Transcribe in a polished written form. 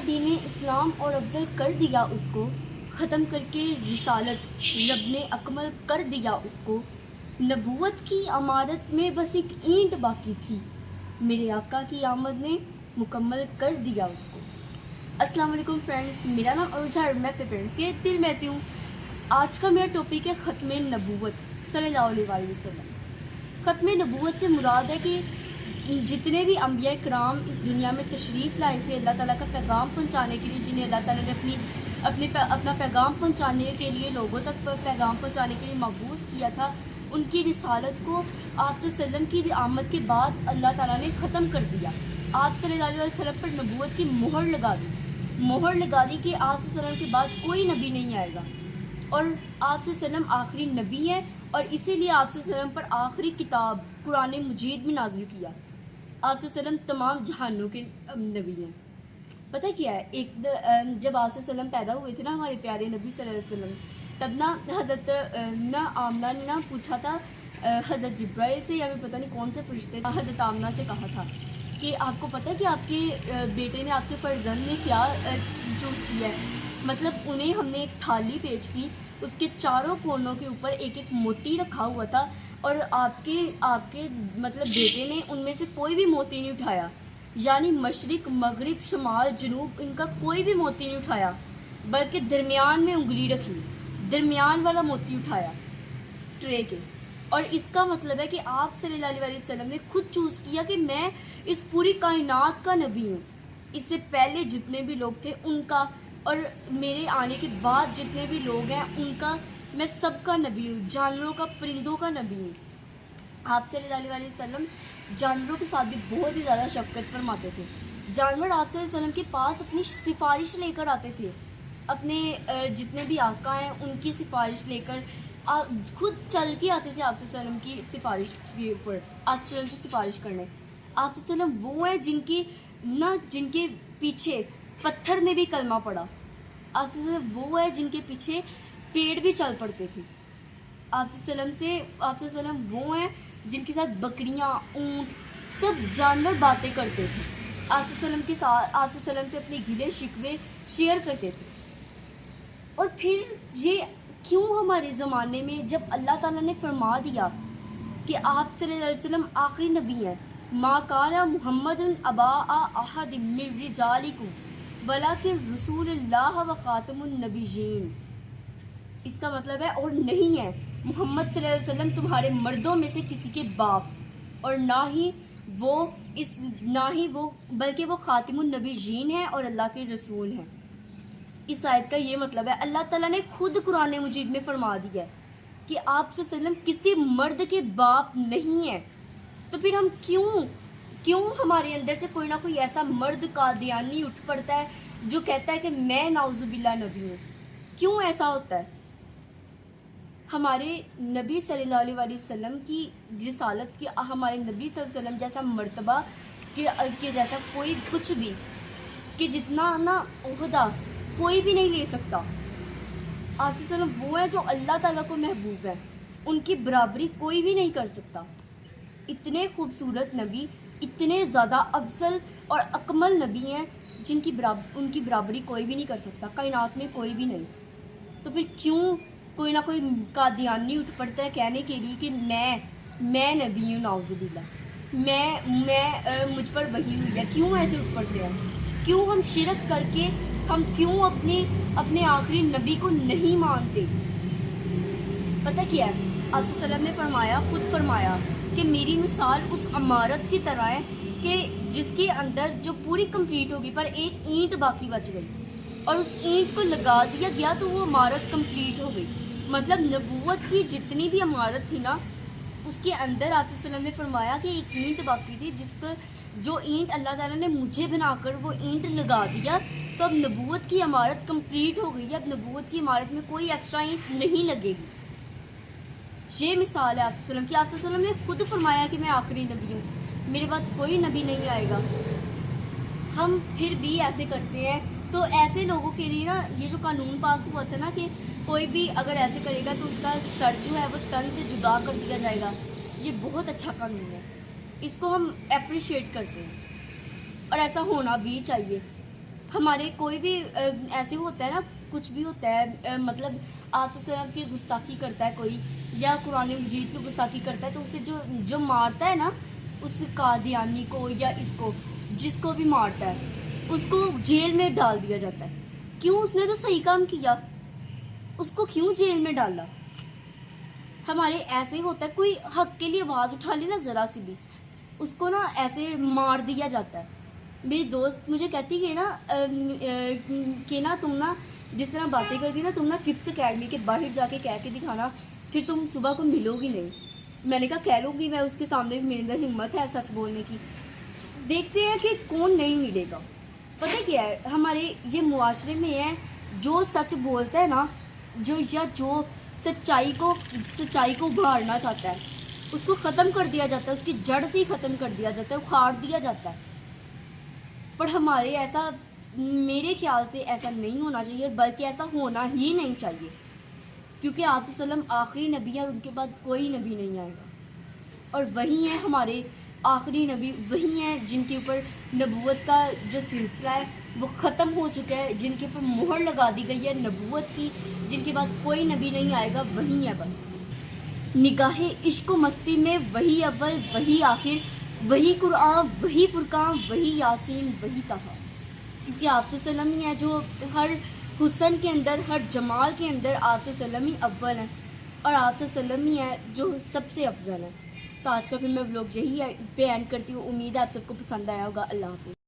दीन इस्लाम और अफजल कर दिया उसको, ख़त्म करके रिसालत रब ने अकमल कर दिया उसको। नबूवत की अमारत में बस एक ईंट बाकी थी, मेरे आका की आमद ने मुकम्मल कर दिया उसको। अस्सलाम वालेकुम फ्रेंड्स, मेरा नाम अरुजा और मैं अपने पेरेंट्स के दिल में हूँ। आज का मेरा टॉपिक है ख़त्म नबूवत सल्लल्लाहु अलैहि वसल्लम। ख़त्म नबूवत से मुराद है कि जितने भी अंबिया कराम इस दुनिया में तशरीफ़ लाए थे अल्लाह ताला का पैगाम पहुंचाने के लिए, जिन्हें अल्लाह ताला ने अपना पैगाम पहुंचाने के लिए, लोगों तक पैगाम पहुंचाने के लिए मबूस किया था, उनकी रिसालत को आप सल्लम की आमद के बाद अल्लाह ताला ने ख़त्म कर दिया। आप सल्लल्लाहु अलैहि वसल्लम पर नबूवत की मोहर लगा दी कि आप सल्लम के बाद कोई नबी नहीं आएगा और आप सल्लम आखिरी नबी है, और इसीलिए आप सल्लम पर आखिरी किताब कुरान मजीद में नाजिल किया। आप सल्लम तमाम जहानों के नबी हैं। पता क्या है, जब आप सल्लम पैदा हुए थे ना, हमारे प्यारे नबी सल्लल्लाहु अलैहि वसल्लम, तब ना हज़रत आमना ने ना पूछा था हज़रत जिब्राइल से, या मैं पता नहीं कौन से फरिश्ते, हज़रत आमना से कहा था कि आपको पता है कि आपके बेटे ने, आपके फर्जंद ने क्या चूज़ किया है। मतलब उन्हें हमने एक थाली पेश की, उसके चारों कोनों के ऊपर एक एक मोती रखा हुआ था, और आपके मतलब बेटे ने उनमें से कोई भी मोती नहीं उठाया, यानी मशरिक मगरिब शुमाल जनूब इनका कोई भी मोती नहीं उठाया, बल्कि दरमियान में उंगली रखी, दरमियान वाला मोती उठाया ट्रे के। और इसका मतलब है कि आप सल्लल्लाहु अलैहि वसल्लम ने खुद चूज़ किया कि मैं इस पूरी कायनात का नबी हूँ। इससे पहले जितने भी लोग थे उनका, और मेरे आने के बाद जितने भी लोग हैं उनका, मैं सबका नबी हूँ, जानवरों का, परिंदों का नबी हूँ। आप सल्लल्लाहु अलैहि वसल्लम जानवरों के साथ भी बहुत ही ज़्यादा शफ़क़त फरमाते थे। जानवर आप सल्लल्लाहु अलैहि वसल्लम के पास अपनी सिफारिश लेकर आते थे, अपने जितने भी आका हैं उनकी सिफारिश लेकर खुद चल के आते थे आप सल्लल्लाहु अलैहि वसल्लम की सिफारिश के ऊपर, आप सल्लल्लाहु अलैहि वसल्लम से सिफारिश करने। आप सल्लल्लाहु अलैहि वसल्लम वो है जिनके पीछे पत्थर ने भी कलमा पड़ा। आप सल्लल्लाहु अलैहि वसल्लम वो है जिनके पीछे पेड़ भी चल पड़ते थे। आप सल्लल्लाहु अलैहि वसल्लम वो हैं जिनके साथ बकरियां, ऊँट, सब जानवर बातें करते थे। आप सल्लल्लाहु अलैहि वसल्लम के साथ, आप सल्लल्लाहु अलैहि वसल्लम से अपने गिले शिकवे शेयर करते थे। और फिर ये क्यों हमारे ज़माने में, जब अल्लाह ताला ने फरमा दिया कि आप सल्लल्लाहु अलैहि वसल्लम आखिरी नबी हैं, मा काना मुहम्मदुन अबा अहद मिन रिजालिकुम वलाकिन रसूलुल्लाह व खातमुन नबिय्यीन, इसका मतलब है और नहीं है मोहम्मद सल्लल्लाहु अलैहि वसल्लम तुम्हारे मर्दों में से किसी के बाप, और ना ही वो बल्कि वो खातिमुन नबिय्यीन है और अल्लाह के रसूल हैं। इस आयत का ये मतलब है, अल्लाह ताला ने खुद कुरान मजीद में फरमा दिया है कि आप सल्लल्लाहु अलैहि वसल्लम किसी मर्द के बाप नहीं है। तो फिर हम क्यों हमारे अंदर से कोई ना कोई ऐसा मर्द कादियानी उठ पड़ता है जो कहता है कि मैं नाउजुबिल्लाह नबी हूँ। क्यों ऐसा होता है? हमारे नबी सल्लल्लाहु अलैहि वसल्लम की रिसालत की, हमारे नबी सल्लल्लाहु अलैहि वसल्लम जैसा मर्तबा के जैसा कोई कुछ भी, कि जितना ना ओहदा कोई भी नहीं ले सकता। आप सल्लल्लाहु अलैहि वसल्लम वो है जो अल्लाह ताला को महबूब है, उनकी बराबरी कोई भी नहीं कर सकता। इतने खूबसूरत नबी, इतने ज़्यादा अफजल और अकमल नबी हैं उनकी बराबरी कोई भी नहीं कर सकता, कायनात में कोई भी नहीं। तो फिर क्यों कोई ना कोई कादियानी उठ पड़ता है कहने के लिए कि मैं नबी हूँ, नाउजुबिल्लाह, मैं मुझ पर वही हुई है। क्यों ऐसे उठ पड़ते हैं? क्यों हम शिरक करके, हम क्यों अपने आखिरी नबी को नहीं मानते? पता क्या है, आप सल्लल्लाहु अलैहि वसल्लम ने खुद फरमाया कि मेरी मिसाल उस इमारत की तरह है कि जिसके अंदर जो पूरी कंप्लीट होगी पर एक ईंट बाकी बच गई, और उस ईंट को लगा दिया गया तो वो इमारत कंप्लीट हो गई। मतलब नबूवत की जितनी भी इमारत थी ना, उसके अंदर आप सल्लल्लाहु अलैहि वसल्लम ने फरमाया कि एक ईंट बाकी थी, जो ईंट अल्लाह ताला ने मुझे बनाकर वो ईंट लगा दिया, तो अब नबूवत की इमारत कंप्लीट हो गई है। अब नबूवत की इमारत में कोई एक्स्ट्रा ईंट नहीं लगेगी। ये मिसाल है आप सल्लल्लाहु अलैहि वसल्लम की। आप सल्लल्लाहु अलैहि वसल्लम ने खुद फरमाया कि मैं आखिरी नबी हूँ, मेरे बाद कोई नबी नहीं आएगा। हम फिर भी ऐसे करते हैं। तो ऐसे लोगों के लिए ना, ये जो कानून पास हुआ था ना कि कोई भी अगर ऐसे करेगा तो उसका सर जो है वो तन से जुदा कर दिया जाएगा, ये बहुत अच्छा कानून है, इसको हम अप्रिशिएट करते हैं और ऐसा होना भी चाहिए। ہمارے کوئی بھی ایسے ہوتا ہے نا، کچھ بھی ہوتا ہے مطلب آپ صلی اللہ علیہ وسلم کی گستاخی کرتا ہے کوئی، یا قرآن مجید کی گستاخی کرتا ہے، تو اسے جو مارتا ہے نا، اس قادیانی کو یا اس کو جس کو بھی مارتا ہے، اس کو جیل میں ڈال دیا جاتا ہے. کیوں؟ اس نے تو صحیح کام کیا، اس کو کیوں جیل میں ڈالا؟ ہمارے ایسے ہی ہوتا ہے، کوئی حق کے لیے آواز اٹھا لی نا ذرا سی بھی، اس کو نا ایسے مار دیا جاتا ہے. میری دوست مجھے کہتی کہ نا تم نا جس طرح باتیں کرتی نا، تم نا کڈس اکیڈمی کے باہر جا کے کہہ کے دکھانا، پھر تم صبح کو ملو گی نہیں. میں نے کہا کہہ لوں گی، میں اس کے سامنے بھی، میرے اندر ہمت ہے سچ بولنے کی. دیکھتے ہیں کہ کون نہیں ملے گا. پتہ کیا ہے، ہمارے یہ معاشرے میں ہے، جو سچ بولتا ہے نا، جو سچائی کو ابھارنا چاہتا ہے، اس کو ختم کر دیا جاتا ہے، اس کی جڑ سے ہی ختم کر دیا جاتا ہے، اکھاڑ دیا جاتا ہے. پر ہمارے ایسا، میرے خیال سے ایسا نہیں ہونا چاہیے، بلکہ ایسا ہونا ہی نہیں چاہیے، کیونکہ آپ صلی اللہ علیہ وسلم آخری نبی ہے اور ان کے بعد کوئی نبی نہیں آئے گا، اور وہی ہیں ہمارے آخری نبی، وہی ہیں جن کے اوپر نبوت کا جو سلسلہ ہے وہ ختم ہو چکا ہے، جن کے اوپر مہر لگا دی گئی ہے نبوت کی، جن کے بعد کوئی نبی نہیں آئے گا، وہی ہے بس. نگاہ عشق و مستی میں وہی اول، وہی آخر، وہی قرآن، وہی فرقان، وہی یاسین، وہی طہا. کیونکہ آپ صلی اللہ علیہ وسلم ہی ہے جو ہر حسن کے اندر، ہر جمال کے اندر آپ صلی اللہ علیہ وسلم ہی اول ہیں، اور آپ صلی اللہ علیہ وسلم ہی ہے جو سب سے افضل ہے. تو آج کا پھر میں ولاگ یہی پہ اینڈ کرتی ہوں. امید ہے آپ سب کو پسند آیا ہوگا. اللہ حافظ.